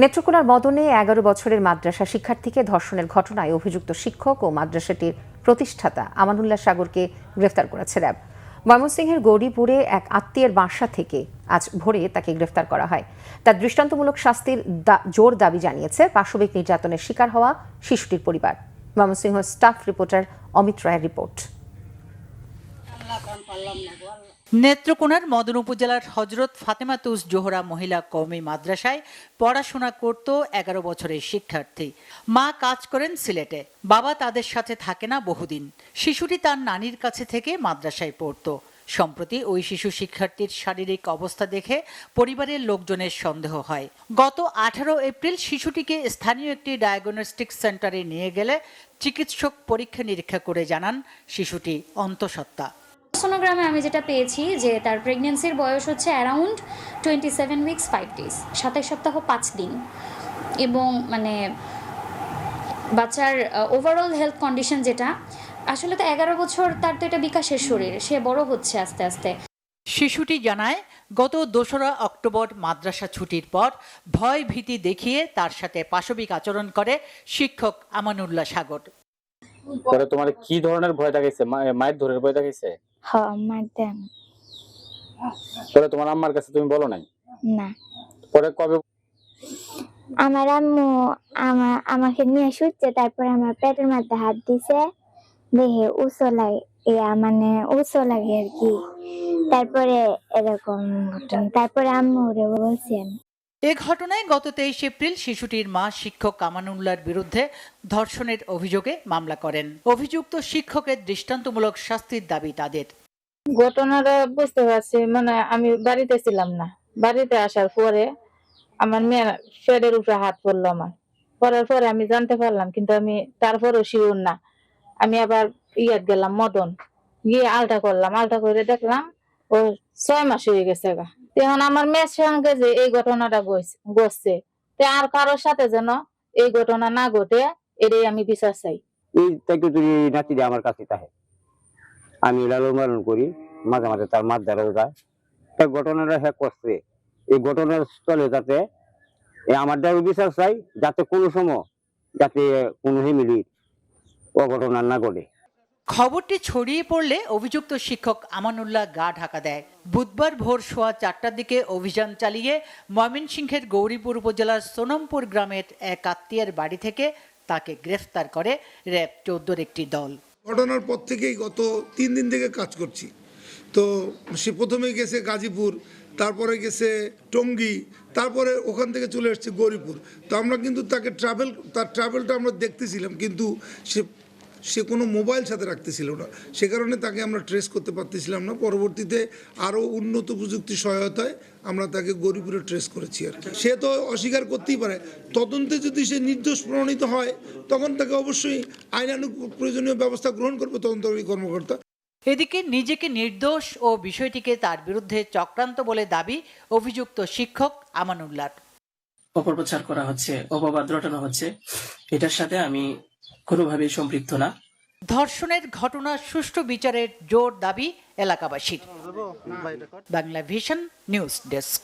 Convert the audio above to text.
নেত্রকোনার মদনে ১১ বছরের মাদ্রাসা শিক্ষার্থীকে ধর্ষণের ঘটনায় অভিযুক্ত শিক্ষক ও মাদ্রাসাটির প্রতিষ্ঠাতা আমানুল্লাহ সাগরকে গ্রেফতার করেছে র্যাব। ময়মনসিংহের গৌরীপুরে এক আত্মীয়ের বাসা থেকে আজ ভোরে তাকে গ্রেফতার করা হয়। তার দৃষ্টান্তমূলক শাস্তির জোর দাবি জানিয়েছে পাশবিক নির্যাতনের শিকার হওয়া শিশুটির পরিবার। ময়মনসিংহ স্টাফ রিপোর্টার অমিত রায়ের রিপোর্ট। নেত্রকোনার মদন উপজেলার হযরত ফাতেমাতুজ জোহরা মহিলা কওমি মাদ্রাসায় পড়াশোনা করত ১১ বছরের শিক্ষার্থী। মা কাজ করেন সিলেটে, বাবা তাদের সাথে থাকে না বহুদিন। শিশুটি তার নানির কাছে থেকে মাদ্রাসায় পড়তো। সম্প্রতি ওই শিশু শিক্ষার্থীর শারীরিক অবস্থা দেখে পরিবারের লোকজনের সন্দেহ হয়। গত ১৮ এপ্রিল শিশুটিকে স্থানীয় একটি ডায়াগনস্টিক সেন্টারে নিয়ে গেলে চিকিৎসক পরীক্ষা নিরীক্ষা করে জানান শিশুটি অন্তঃসত্ত্বা। সোনোগ্রামে আমি যেটা পেয়েছি যে তার প্রেগন্যান্সির বয়স হচ্ছে অ্যারাউন্ড 27 উইকস 5 ডেজ, 27 সপ্তাহ 5 দিন, এবং বাচ্চার ওভারঅল হেলথ কন্ডিশন যেটা আসলে তো 11 বছর, তার তো এটা বিকাশের শরীর, সে বড় হচ্ছে আস্তে আস্তে। শিশুটি জানায়, গত ২রা অক্টোবর মাদ্রাসা ছুটির পর ভয় ভীতি দেখিয়ে তার সাথে পাশবিক আচরণ করে শিক্ষক আমানুল্লাহ সাগর। পরে তোমার কি ধরনের ভয় দেখাইছে? মায়ের ধরে ভয় দেখাইছে? হ্যাঁ, মার দেন। পরে তোমার আম্মার কাছে তুমি বলো নাই? না। পরে কবে? আমার আম্মু আমাকে নিয়ে শুচ্ছে, তারপরে আমার পেটের মধ্যে হাত দিছে, দেখে উঁচু লাগে, উঁচু লাগে আর কি। তারপরে এরকম ঘটনা, তারপরে আম্মুরে বলছেন। এ ঘটনায় গত 23 এপ্রিল শিশুটির মা শিক্ষক আমানুল্লাহর বিরুদ্ধে ধর্ষণের অভিযোগে মামলা করেন। অভিযুক্ত শিক্ষকের দৃষ্টান্তমূলক শাস্তির দাবি তাদের। ঘটনাটা বুঝতে পারছি, আমি বাড়িতে ছিলাম না। বাড়িতে আসার পরে আমার মেয়ের পেটের উপরে হাত পড়লো। আমার পড়ার পরে আমি জানতে পারলাম, কিন্তু আমি তারপরেও শিওর না। আমি আবার গেলাম মদন, গিয়ে আলটা করলাম। আলটা করে দেখলাম ও 6 মাস হয়ে গেছে গা। এখন আমার মেয়ের সঙ্গে যে এই ঘটনাটা ঘটছে, আর কারোর সাথে যেন এই ঘটনা না ঘটে, এটাই আমি বিচার চাই। এই থেকে তুই নাতি আমার কাছে থাকে, আমি লালন পালন করি, মাঝে মাঝে তার মাছ ধরাও যায়। তার ঘটনাটা হ্যাঁ করছে, এই ঘটনার স্থলে যাতে আমার দাবি বিচার চাই, যাতে কোনো সময় যাতে কোনো হিমিলির অঘটনা না ঘটে। খবরটি ছড়িয়ে পড়লে অভিযুক্ত শিক্ষক আমানুল্লাহ গা ঢাকা দেয়। বুধবার ভোর 4:15টার দিকে অভিযান চালিয়ে ময়মনসিংহের গৌরীপুর উপজেলার সোনমপুর গ্রামের এক আত্মীয়ের বাড়ি থেকে তাকে গ্রেফতার করে র্যাব 14-র একটি দল। ঘটনার পর থেকেই গত 3 দিন থেকে কাজ করছি। তো সে প্রথমে গেছে গাজীপুর, তারপরে গেছে টঙ্গী, তারপরে ওখান থেকে চলে এসছে গৌরীপুর। তো আমরা কিন্তু তার ট্রাভেলটা আমরা দেখতেছিলাম, কিন্তু সে কোনো মোবাইল সাথে রাখতেছিল না। সে কারণে তাকে আমরা ট্রেস করতে পারতেছিলাম না। পরবর্তীতে আরও উন্নত প্রযুক্তির সহায়তায় আমরা তাকে গৌরীপুরে ট্রেস করেছি আর কি। সে তো অস্বীকার করতেই পারে। তদন্তে যদি সে নির্দোষ প্রমাণিত হয়, তখন তাকে অবশ্যই আইনানুগ প্রয়োজনীয় ব্যবস্থা গ্রহণ করবে তদন্তকারী কর্মকর্তা। এদিকে নিজেকে নির্দোষ ও বিষয়টিকে তার বিরুদ্ধে চক্রান্ত বলে দাবি অভিযুক্ত শিক্ষক আমানুল্লাহ। অপপ্রচার করা হচ্ছে, অপবাদ রটানো হচ্ছে, এটার সাথে আমি কোনোভাবেই সম্পৃক্ত না। ধর্ষণের ঘটনা সুষ্ঠু বিচারের জোর দাবি এলাকাবাসীর। Bangla vision news desk.